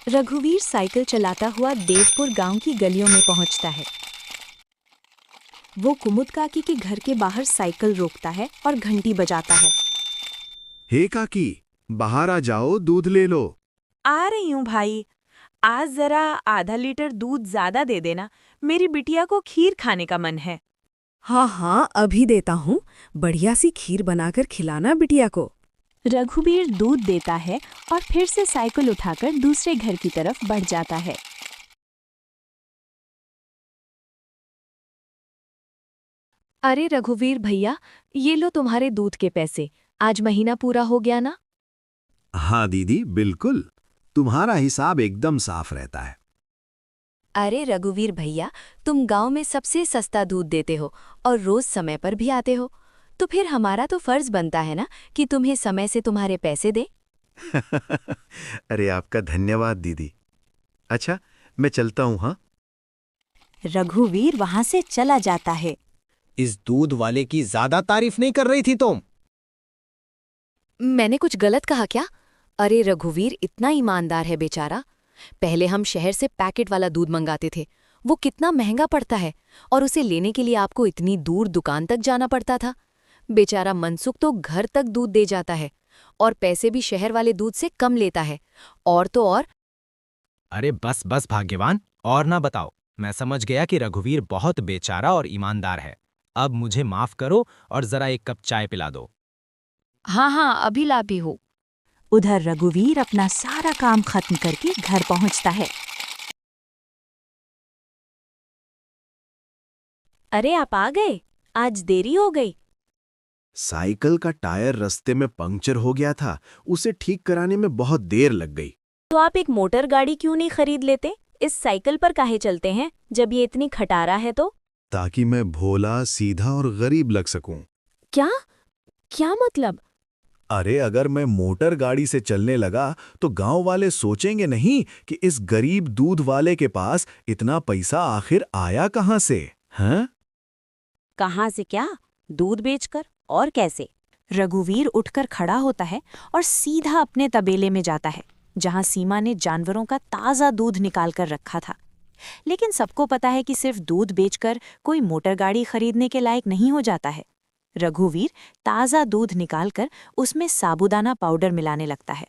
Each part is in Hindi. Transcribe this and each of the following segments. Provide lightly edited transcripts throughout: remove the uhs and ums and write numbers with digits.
रघुवीर साइकिल चलाता हुआ देवपुर गांव की गलियों में पहुंचता है। वो कुमुद काकी के घर के बाहर साइकिल रोकता है और घंटी बजाता है। हे काकी, बाहर आ जाओ, दूध ले लो। आ रही हूँ भाई। आज जरा आधा लीटर दूध ज्यादा दे देना, मेरी बिटिया को खीर खाने का मन है। हाँ हाँ, अभी देता हूँ। बढ़िया सी खीर बनाकर खिलाना बिटिया को। रघुवीर दूध देता है और फिर से साइकिल उठाकर दूसरे घर की तरफ बढ़ जाता है। अरे रघुवीर भैया, ये लो तुम्हारे दूध के पैसे। आज महीना पूरा हो गया ना? हाँ दीदी, बिल्कुल। तुम्हारा हिसाब एकदम साफ रहता है। अरे रघुवीर भैया, तुम गांव में सबसे सस्ता दूध देते हो और रोज समय पर भी आते हो, तो फिर हमारा तो फर्ज बनता है ना कि तुम्हें समय से तुम्हारे पैसे दे। अरे आपका धन्यवाद दीदी। अच्छा, मैं चलता हूँ। हाँ, रघुवीर वहां से चला जाता है। इस दूध वाले की ज्यादा तारीफ नहीं कर रही थी तुम? मैंने कुछ गलत कहा क्या? अरे रघुवीर इतना ईमानदार है बेचारा। पहले हम शहर से पैकेट वाला दूध मंगाते थे, वो कितना महंगा पड़ता है, और उसे लेने के लिए आपको इतनी दूर दुकान तक जाना पड़ता था। बेचारा मनसुख तो घर तक दूध दे जाता है और पैसे भी शहर वाले दूध से कम लेता है। और तो और। अरे बस बस भाग्यवान, और ना बताओ। मैं समझ गया कि रघुवीर बहुत बेचारा और ईमानदार है। अब मुझे माफ करो और जरा एक कप चाय पिला दो। हाँ हाँ, अभी ला भी हो। उधर रघुवीर अपना सारा काम खत्म करके घर पहुंचता है। अरे आप आ गए, आज देरी हो गई। साइकिल का टायर रास्ते में पंक्चर हो गया था, उसे ठीक कराने में बहुत देर लग गई। तो आप एक मोटर गाड़ी क्यों नहीं खरीद लेते? इस साइकिल पर काहे चलते हैं जब ये इतनी खटारा है तो? ताकि मैं भोला, सीधा और गरीब लग सकूं। क्या क्या मतलब? अरे अगर मैं मोटर गाड़ी से चलने लगा तो गांव वाले सोचेंगे नहीं कि इस गरीब दूध वाले के पास इतना पैसा आखिर आया कहां से? हैं? कहाँ से क्या? दूध बेचकर, और कैसे? रघुवीर उठकर खड़ा होता है और सीधा अपने तबेले में जाता है, जहां सीमा ने जानवरों का ताज़ा दूध निकाल कर रखा था। लेकिन सबको पता है कि सिर्फ दूध बेचकर कोई मोटर गाड़ी खरीदने के लायक नहीं हो जाता है। रघुवीर ताज़ा दूध निकालकर उसमें साबूदाना पाउडर मिलाने लगता है।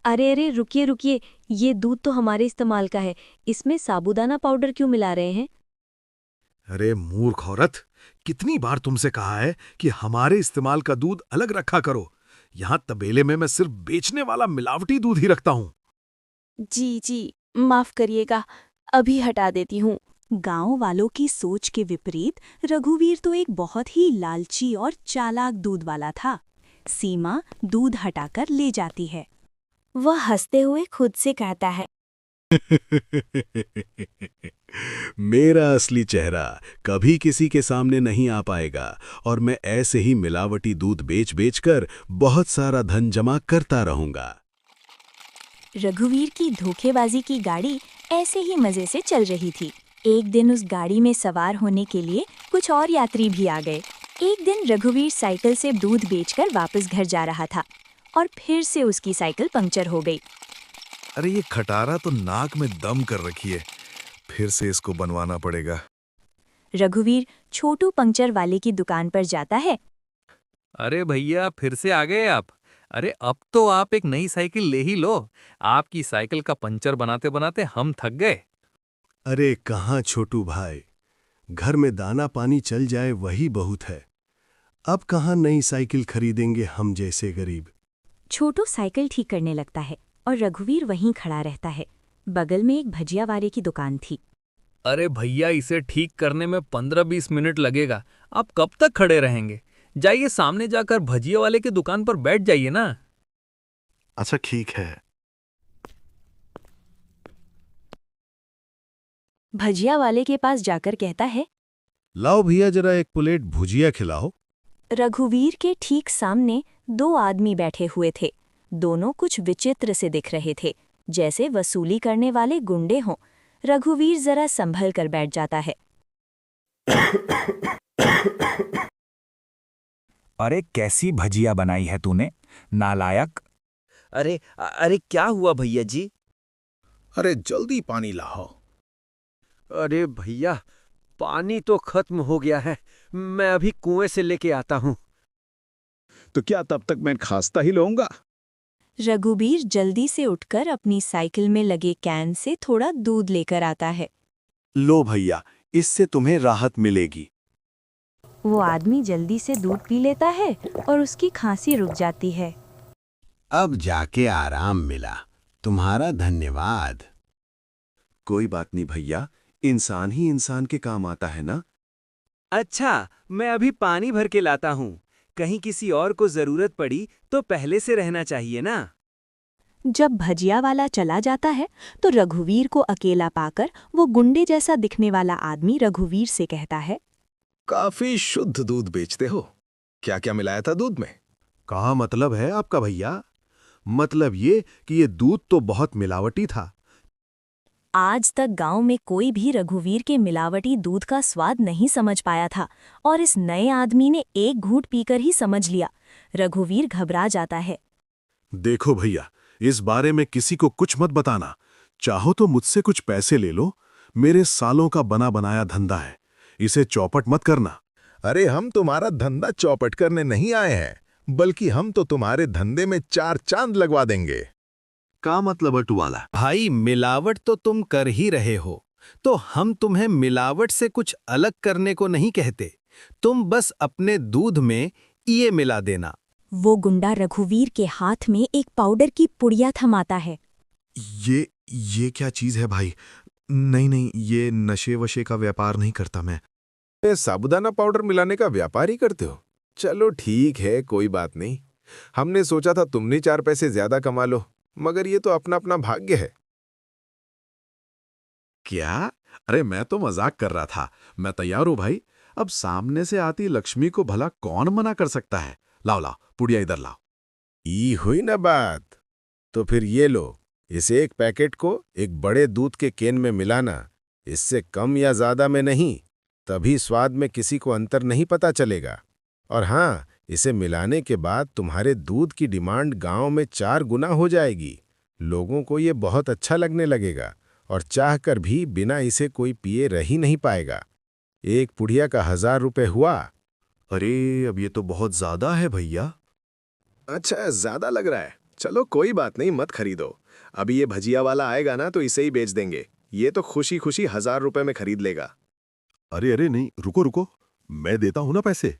अरे अरे, रुकिए रुकिए, ये दूध तो हमारे इस्तेमाल का है, इसमें साबूदाना पाउडर क्यों मिला रहे हैं? अरे मूर्ख औरत, कितनी बार तुमसे कहा है कि हमारे इस्तेमाल का दूध अलग रखा करो। यहां तबेले में मैं सिर्फ बेचने वाला मिलावटी दूध ही रखता हूं। जी जी, माफ करिएगा, अभी हटा देती हूँ। गांव वालों की सोच के विपरीत रघुवीर तो एक बहुत ही लालची और चालाक दूध वाला था। सीमा दूध हटाकर ले जाती है। वह हंसते हुए खुद से कहता है, मेरा असली चेहरा कभी किसी के सामने नहीं आ पाएगा और मैं ऐसे ही मिलावटी दूध बेच बेचकर बहुत सारा धन जमा करता रहूंगा। रघुवीर की धोखेबाजी की गाड़ी ऐसे ही मजे से चल रही थी। एक दिन उस गाड़ी में सवार होने के लिए कुछ और यात्री भी आ गए। एक दिन रघुवीर साइकिल से दूध बेचकर वापस घर जा रहा था और फिर से उसकी साइकिल पंक्चर हो गई। अरे ये खटारा तो नाक में दम कर रखी है, फिर से इसको बनवाना पड़ेगा। रघुवीर छोटू पंक्चर वाले की दुकान पर जाता है। अरे भैया, फिर से आ गए आप। अरे अब तो आप एक नई साइकिल ले ही लो। आपकी साइकिल का पंचर बनाते बनाते हम थक गए। अरे कहाँ छोटू भाई, घर में दाना पानी चल जाए वही बहुत है। अब कहाँ नई साइकिल खरीदेंगे हम जैसे गरीब। छोटू साइकिल ठीक करने लगता है और रघुवीर वहीं खड़ा रहता है। बगल में एक भजिया वाले की दुकान थी। अरे भैया, इसे ठीक करने में 15-20 मिनट लगेगा। आप कब तक खड़े रहेंगे? जाइए सामने जाकर भजिया वाले की दुकान पर बैठ जाइए ना। अच्छा ठीक है। भजिया वाले के पास जाकर कहता है, लाओ भैया, जरा एक प्लेट भुजिया खिलाओ। रघुवीर के ठीक सामने दो आदमी बैठे हुए थे। दोनों कुछ विचित्र से दिख रहे थे, जैसे वसूली करने वाले गुंडे हों। रघुवीर जरा संभल कर बैठ जाता है। अरे कैसी भजिया बनाई है तूने, नालायक। अरे अरे क्या हुआ भैया जी? अरे जल्दी पानी लाओ। अरे भैया, पानी तो खत्म हो गया है। मैं अभी कुएं से लेके आता हूँ। तो क्या तब तक मैं खास्ता ही लूंगा? रघुवीर जल्दी से उठकर अपनी साइकिल में लगे कैन से थोड़ा दूध लेकर आता है। लो भैया, इससे तुम्हें राहत मिलेगी। वो आदमी जल्दी से दूध पी लेता है और उसकी खांसी रुक जाती है। अब जाके आराम मिला। तुम्हारा धन्यवाद। कोई बात नहीं भैया, इंसान ही इंसान के काम आता है ना। अच्छा, मैं अभी पानी भर के लाता हूँ। कहीं किसी और को जरूरत पड़ी तो पहले से रहना चाहिए ना। जब भजिया वाला चला जाता है तो रघुवीर को अकेला पाकर वो गुंडे जैसा दिखने वाला आदमी रघुवीर से कहता है, काफी शुद्ध दूध बेचते हो। क्या क्या मिलाया था दूध में? कहाँ मतलब है आपका भैया? मतलब ये कि ये दूध तो बहुत मिलावटी था। आज तक गांव में कोई भी रघुवीर के मिलावटी दूध का स्वाद नहीं समझ पाया था और इस नए आदमी ने एक घूंट पीकर ही समझ लिया। रघुवीर घबरा जाता है। देखो भैया, इस बारे में किसी को कुछ मत बताना। चाहो तो मुझसे कुछ पैसे ले लो। मेरे सालों का बना बनाया धंधा है, इसे चौपट मत करना। अरे हम तुम्हारा धंधा चौपट करने नहीं आए हैं, बल्कि हम तो तुम्हारे धंधे में 4 चांद लगवा देंगे। का मतलब अटू वाला? भाई, मिलावट तो तुम कर ही रहे हो, तो हम तुम्हें मिलावट से कुछ अलग करने को नहीं कहते। तुम बस अपने दूध में ये मिला देना। वो गुंडा रघुवीर के हाथ में एक पाउडर की पुड़िया थमाता है। ये क्या चीज है भाई? नहीं, ये नशे वशे का व्यापार नहीं करता मैं। साबुदाना पाउडर मिलाने का व्यापार ही करते हो? चलो ठीक है, कोई बात नहीं। हमने सोचा था तुमने 4 पैसे ज्यादा कमा लो, मगर ये तो अपना अपना भाग्य है। क्या? अरे मैं तो मजाक कर रहा था। मैं तैयार हूं भाई। अब सामने से आती लक्ष्मी को भला कौन मना कर सकता है? लाओ, पुड़िया इधर लाओ। ई हुई ना बात। तो फिर ये लो, इस एक पैकेट को एक बड़े दूध के केन में मिलाना। इससे कम या ज्यादा में नहीं, तभी स्वाद में किसी को अंतर नहीं पता चलेगा। और हाँ, इसे मिलाने के बाद तुम्हारे दूध की डिमांड गांव में 4 गुना हो जाएगी। लोगों को ये बहुत अच्छा लगने लगेगा और चाहकर भी बिना इसे कोई पिए रह ही नहीं पाएगा। एक पुड़िया का 1000 रुपए हुआ। अरे अब ये तो बहुत ज्यादा है भैया। अच्छा, ज्यादा लग रहा है। चलो कोई बात नहीं, मत खरीदो। अभी ये भजिया वाला आएगा ना तो इसे ही बेच देंगे। ये तो खुशी खुशी 1000 रुपए में खरीद लेगा। अरे नहीं, रुको, मैं देता हूं ना पैसे।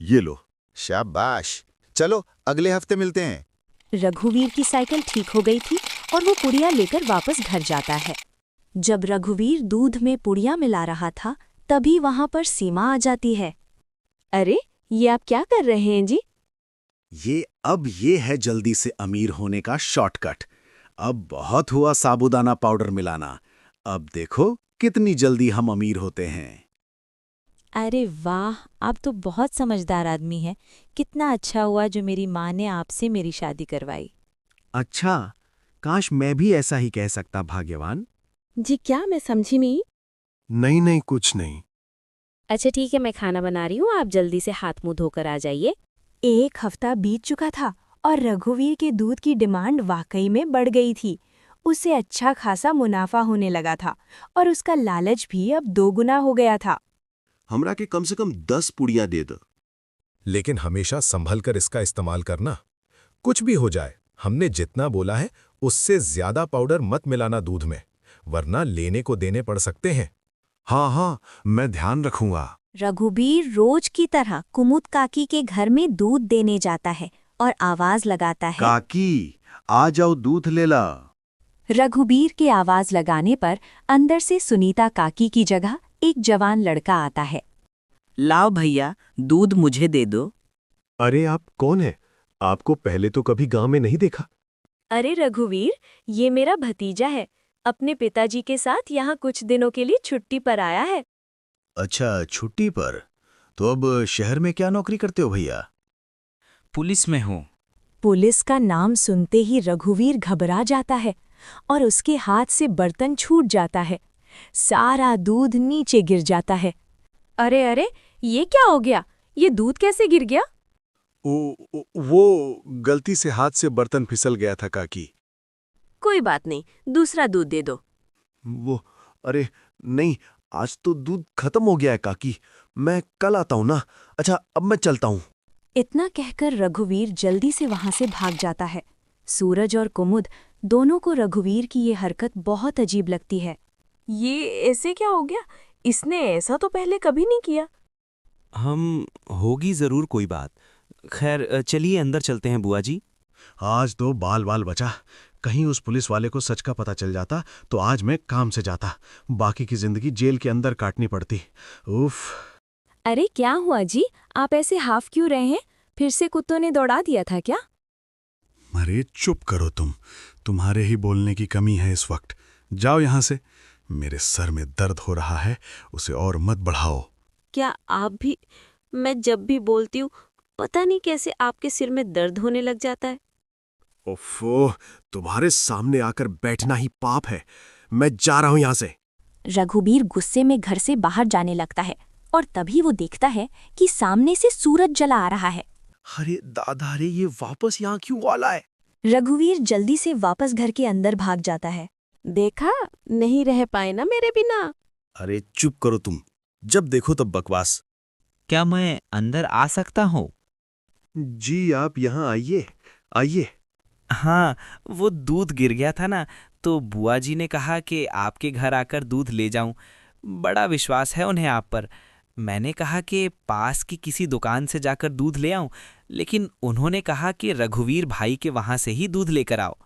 ये लो। शाबाश, चलो अगले हफ्ते मिलते हैं। रघुवीर की साइकिल ठीक हो गई थी और वो पुड़िया लेकर वापस घर जाता है। जब रघुवीर दूध में पुड़िया मिला रहा था, तभी वहां पर सीमा आ जाती है। अरे, ये आप क्या कर रहे हैं जी? ये है जल्दी से अमीर होने का शॉर्टकट। अब बहुत हुआ साबुदाना पाउडर मिलाना। अब देखो कितनी जल्दी हम अमीर होते हैं। अरे वाह, आप तो बहुत समझदार आदमी हैं। कितना अच्छा हुआ जो मेरी माँ ने आपसे मेरी शादी करवाई। अच्छा, काश मैं भी ऐसा ही कह सकता भाग्यवान। जी क्या? मैं समझी नहीं। नहीं, कुछ नहीं। अच्छा ठीक है, मैं खाना बना रही हूँ, आप जल्दी से हाथ मुंह धोकर आ जाइए। 1 हफ्ता बीत चुका था और रघुवीर के दूध की डिमांड वाकई में बढ़ गई थी। उसे अच्छा खासा मुनाफा होने लगा था और उसका लालच भी अब 2 गुना हो गया था। हमरा के कम से कम 10 पुड़िया दे दो। लेकिन हमेशा संभल कर इसका इस्तेमाल करना। कुछ भी हो जाए, हमने जितना बोला है उससे ज्यादा पाउडर मत मिलाना दूध में, वरना लेने को देने पड़ सकते हैं। हाँ, मैं ध्यान रखूंगा। रघुवीर रोज की तरह कुमुद काकी के घर में दूध देने जाता है और आवाज लगाता है, काकी, आ जाओ दूध ले ला। रघुवीर के आवाज लगाने पर अंदर से सुनीता काकी की जगह एक जवान लड़का आता है। लाओ भैया, दूध मुझे दे दो। अरे आप कौन है? आपको पहले तो कभी गांव में नहीं देखा। अरे रघुवीर, ये मेरा भतीजा है। अपने पिताजी के साथ यहाँ कुछ दिनों के लिए छुट्टी पर आया है। अच्छा, छुट्टी पर? तो अब शहर में क्या नौकरी करते हो भैया? पुलिस में हूँ। पुलिस का नाम सुनते ही रघुवीर घबरा जाता है और उसके हाथ से बर्तन छूट जाता है। सारा दूध नीचे गिर जाता है। अरे, ये क्या हो गया? ये दूध कैसे गिर गया? वो गलती से हाथ से बर्तन फिसल गया था काकी। कोई बात नहीं, दूसरा दूध दे दो। वो अरे नहीं, आज तो दूध खत्म हो गया है काकी। मैं कल आता हूँ ना। अच्छा, अब मैं चलता हूँ। इतना कहकर रघुवीर जल्दी से वहां से भाग जाता है। सूरज और कुमुद दोनों को रघुवीर की ये हरकत बहुत अजीब लगती है। ये ऐसे क्या हो गया? इसने ऐसा तो पहले कभी नहीं किया। हम होगी जरूर कोई बात। खैर चलिए अंदर चलते हैं बुआ जी। आज तो बाल बाल बचा। कहीं उस पुलिस वाले को सच का पता चल जाता तो आज मैं काम से जाता, बाकी की जिंदगी जेल के अंदर काटनी पड़ती। उफ। अरे क्या हुआ जी, आप ऐसे हाफ क्यों रहे हैं? फिर से कुत्तों ने दौड़ा दिया था क्या? अरे चुप करो तुम, तुम्हारे ही बोलने की कमी है इस वक्त। जाओ यहाँ से, मेरे सर में दर्द हो रहा है, उसे और मत बढ़ाओ। क्या आप भी? मैं जब भी बोलती हूँ पता नहीं कैसे आपके सिर में दर्द होने लग जाता है। ओफो, तुम्हारे सामने आकर बैठना ही पाप है। मैं जा रहा हूँ यहाँ से। रघुवीर गुस्से में घर से बाहर जाने लगता है और तभी वो देखता है कि सामने से सूरज जला आ रहा है। अरे दादा रे, ये वापस यहाँ क्यों वाला है? रघुवीर जल्दी से वापस घर के अंदर भाग जाता है। देखा, नहीं रह पाए ना मेरे बिना। अरे चुप करो तुम, जब देखो तब बकवास। क्या मैं अंदर आ सकता हूँ? जी आप यहाँ आइए, आइए। हाँ, वो दूध गिर गया था ना, तो बुआ जी ने कहा कि आपके घर आकर दूध ले जाऊं। बड़ा विश्वास है उन्हें आप पर। मैंने कहा कि पास की किसी दुकान से जाकर दूध ले आऊं, लेकिन उन्होंने कहा कि रघुवीर भाई के वहां से ही दूध लेकर आओ।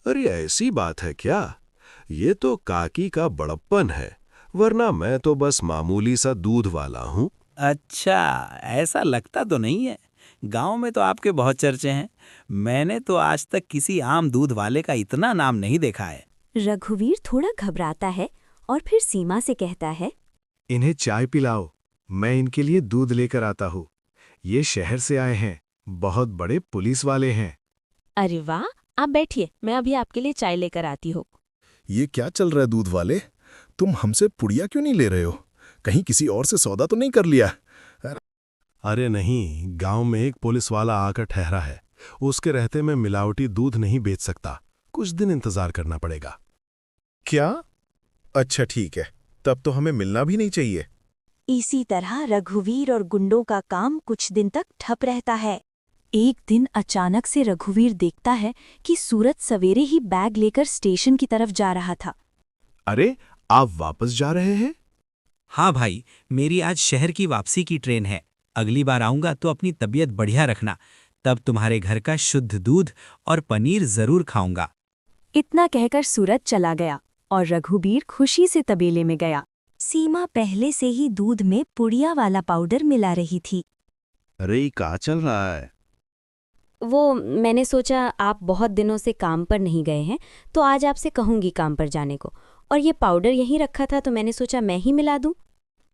अरे ऐसी बात है क्या? ये तो काकी का बड़प्पन है, वरना मैं तो बस मामूली सा दूध वाला हूँ। अच्छा, ऐसा लगता तो नहीं है। गांव में तो आपके बहुत चर्चे हैं। मैंने तो आज तक किसी आम दूध वाले का इतना नाम नहीं देखा है। रघुवीर थोड़ा घबराता है और फिर सीमा से कहता है, इन्हें चाय पिलाओ, मैं इनके लिए दूध लेकर आता हूँ। ये शहर से आए हैं, बहुत बड़े पुलिस वाले हैं। अरे वाह, आप बैठिए, मैं अभी आपके लिए चाय लेकर आती हूँ। ये क्या चल रहा है दूध वाले? तुम हमसे पुड़िया क्यों नहीं ले रहे हो? कहीं किसी और से सौदा तो नहीं कर लिया? अरे नहीं, गांव में एक पुलिस वाला आकर ठहरा है, उसके रहते मैं मिलावटी दूध नहीं बेच सकता। कुछ दिन इंतजार करना पड़ेगा। क्या? अच्छा ठीक है, तब तो हमें मिलना भी नहीं चाहिए। इसी तरह रघुवीर और गुंडों का काम कुछ दिन तक ठप रहता है। एक दिन अचानक से रघुवीर देखता है कि सूरज सवेरे ही बैग लेकर स्टेशन की तरफ जा रहा था। अरे आप वापस जा रहे हैं? हाँ भाई, मेरी आज शहर की वापसी की ट्रेन है। अगली बार आऊंगा तो अपनी तबीयत बढ़िया रखना, तब तुम्हारे घर का शुद्ध दूध और पनीर जरूर खाऊंगा। इतना कहकर सूरज चला गया और रघुवीर खुशी से तबेले में गया। सीमा पहले से ही दूध में पुड़िया वाला पाउडर मिला रही थी। अरे ये क्या चल रहा है? वो मैंने सोचा आप बहुत दिनों से काम पर नहीं गए हैं, तो आज आपसे कहूंगी काम पर जाने को। और ये पाउडर यहीं रखा था तो मैंने सोचा मैं ही मिला दूं।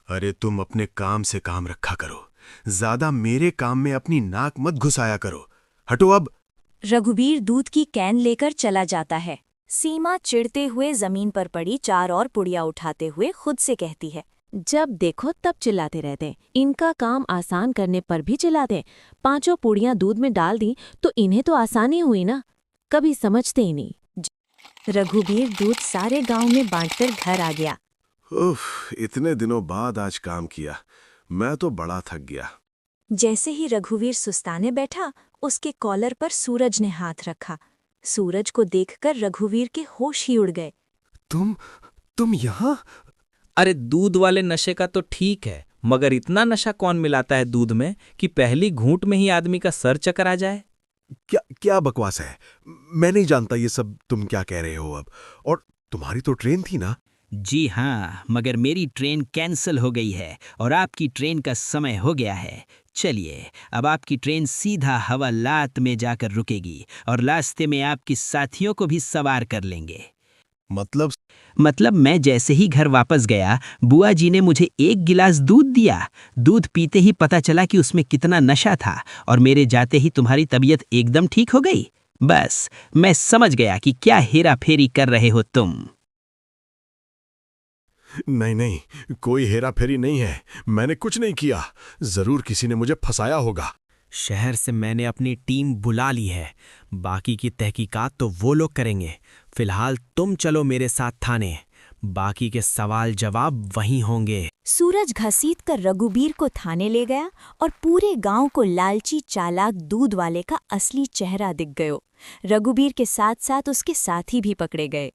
अरे तुम अपने काम से काम रखा करो, ज्यादा मेरे काम में अपनी नाक मत घुसाया करो। हटो अब। रघुवीर दूध की कैन लेकर चला जाता है। सीमा चिढ़ते हुए जमीन पर पड़ी 4 और पुड़िया उठाते हुए खुद से कहती है, जब देखो तब चिल्लाते रहते, इनका काम आसान करने पर भी चिल्लाते। 5 पुड़ियां दूध में डाल दी तो इन्हें तो आसानी हुई ना, कभी समझते ही नहीं। रघुवीर दूध सारे गांव में बांटकर घर आ गया। उफ, इतने दिनों बाद आज काम किया, मैं तो बड़ा थक गया। जैसे ही रघुवीर सुस्ताने बैठा, उसके कॉलर पर सूरज ने हाथ रखा। सूरज को देखकर रघुवीर के होश ही उड़ गए। तुम यहाँ? अरे दूध वाले नशे का तो ठीक है, मगर इतना नशा कौन मिलाता है दूध में कि पहली घूंट में ही आदमी का सर चकर आ जाए? क्या बकवास है? मैं नहीं जानता ये सब तुम क्या कह रहे हो अब। और तुम्हारी तो ट्रेन थी ना? जी हाँ, मगर मेरी ट्रेन कैंसल हो गई है और आपकी ट्रेन का समय हो गया है। चलिए, अब आपकी ट्रेन सीधा हवालात में जाकर रुकेगी और रास्ते में आपके साथियों को भी सवार कर लेंगे। मतलब मैं जैसे ही घर वापस गया, बुआ जी ने मुझे 1 गिलास दूध दिया। दूध पीते ही पता चला कि उसमें कितना नशा था और मेरे जाते ही तुम्हारी तबीयत एकदम ठीक हो गई। बस मैं समझ गया कि क्या हेरा फेरी कर रहे हो तुम। नहीं, कोई हेरा फेरी नहीं है। मैंने कुछ नहीं किया। जरूर किसी ने मुझे फंसाया होगा। शहर से मैंने अपनी टीम बुला ली है। बाकी की तहकीकात तो वो लोग करेंगे। फिलहाल तुम चलो मेरे साथ थाने, बाकी के सवाल जवाब वहीं होंगे। सूरज घसीट कर रघुवीर को थाने ले गया और पूरे गांव को लालची चालाक दूध वाले का असली चेहरा दिख गयो। रघुवीर के साथ साथ उसके साथी भी पकड़े गए।